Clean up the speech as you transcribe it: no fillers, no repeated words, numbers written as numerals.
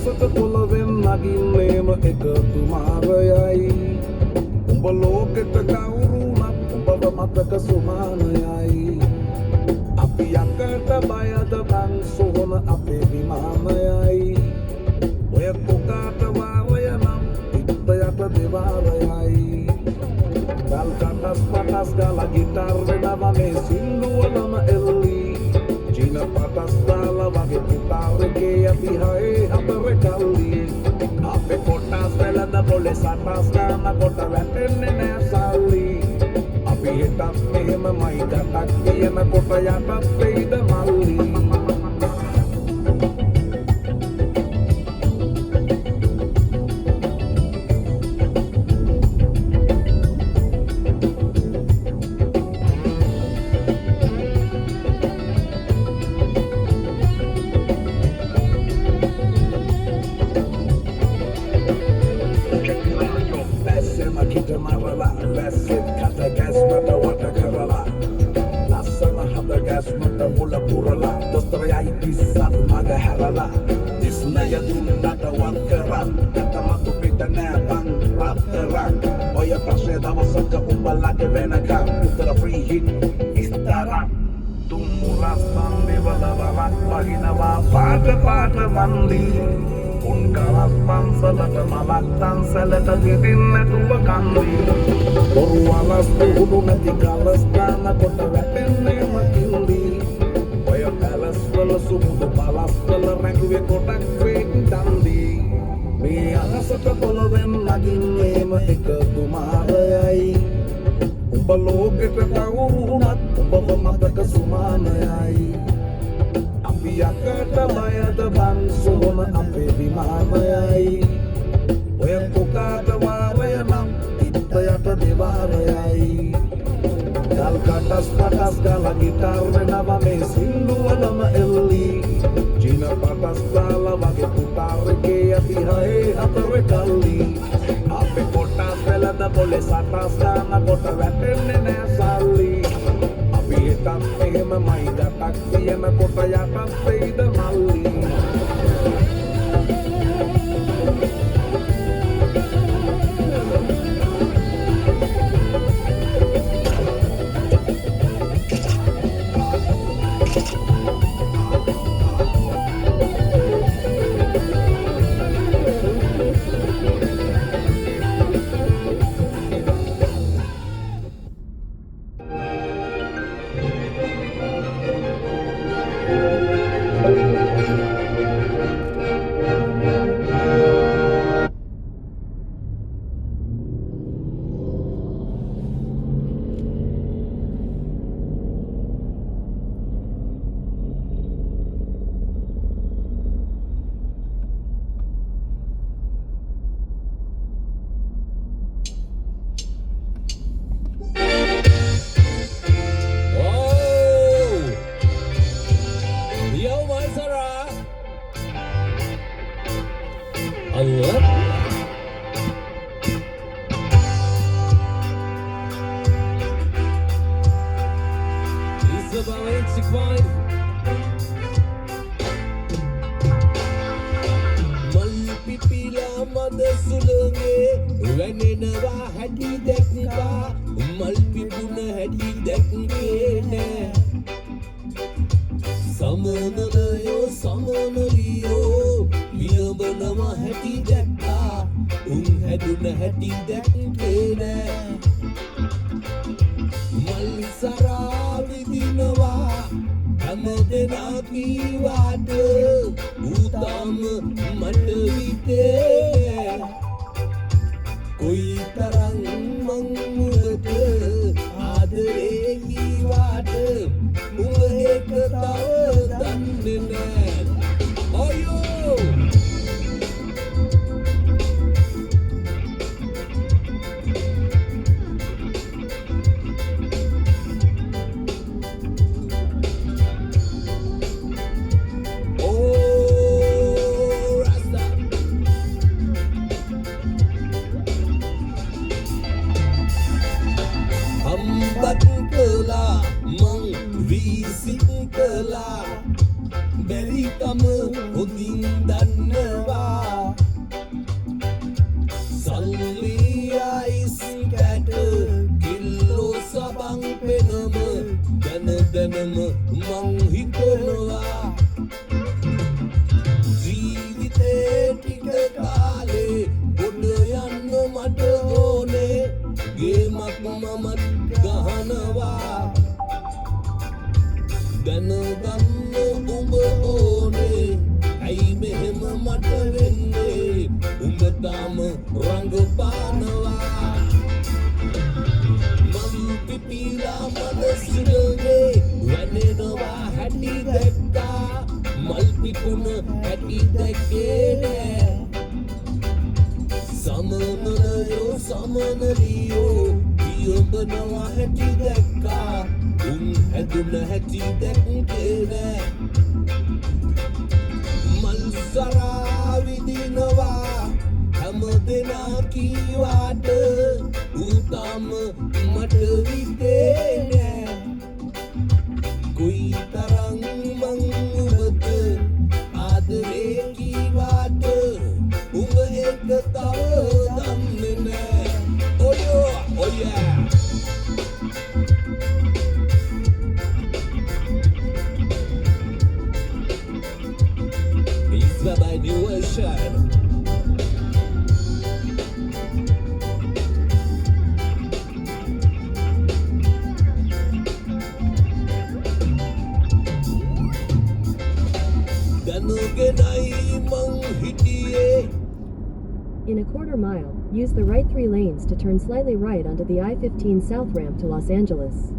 අහසට පොළවෙන් නගින්නේම එකතු මාරයයි උඹ ලෝකෙට කවුරුනත් උඹව මතක සුමානයයි අපි යකට බයද බං සොහොන අපේ විමානයයි ඔය පුකාට වාරය නම් ඉත්ත යට දෙවාරයයි ගල් කටස් පටස් ගාලා ගිටාර් වෙනවා මේ සින්දුවලම එල්ලි චීන පටස් දාලා වගේ ගිටාර් එකේ අපි හයේ හතර කල්ලි අපේ කොටස් වෙලද පොලේ සටස් ගාන කොට වැටෙන්නේ නෑ සල්ලි අපි හිටත් මෙහෙමමයි ගටක් කියන කොට යටත් වෙයිද මල්ලි Salat gedin natuwa kandi Boru alas puhudu nati kalas dana kota wetenne makindi Oya kalas wala sumudu balas wala rangwe kotak kweek dandi Me ahasata polawen naginnema ekatu maarayai Umba loketa kawurunat umba mataka sumanayai Api yakata bayada bang sohona ape vimanayai ඔය පුකාට වාරය නම් ඉත්ත යට දෙවාරයයි ගල් කටස් පටස් ගාලා guitar වෙනවා මේ සින්දුවලම එල්ලි චීන පටස් දාලා වගේ පුතාර් එකේ අපි හයේ හතර කල්ලි අපේ කොටස් වෙලද පොලේ සටස් ගාන කොට වැටෙන්නේ නෑ සල්ලි අපි හිටත් මෙහෙමමයි ගටක් කියන කොට යටත් වෙයිද මල්ලි මට වෙන්නේ උඹ තාම රංගපානවා මම් පිපිලා මනසිරේ වැනෙනවා හැටි දැක්කා මල් පිපුණ හැටි දැක්කේ නෑ සමනලයෝ සමනලියෝ පියඹනවා හැටි දැක්කා උන් හැදුන හැටි දැක්කේ නෑ මල් සරා විදිනවා හැම දෙනා කීවාට ඌ මට විතේ නෑ කොයි තරම් මං උඹට ආදරේ කීවාට උඹ එක තව දන්නේ නෑ oh yeah It's my new version In a quarter mile, use the right 3 lanes to turn slightly right onto the I-15 South ramp to Los Angeles.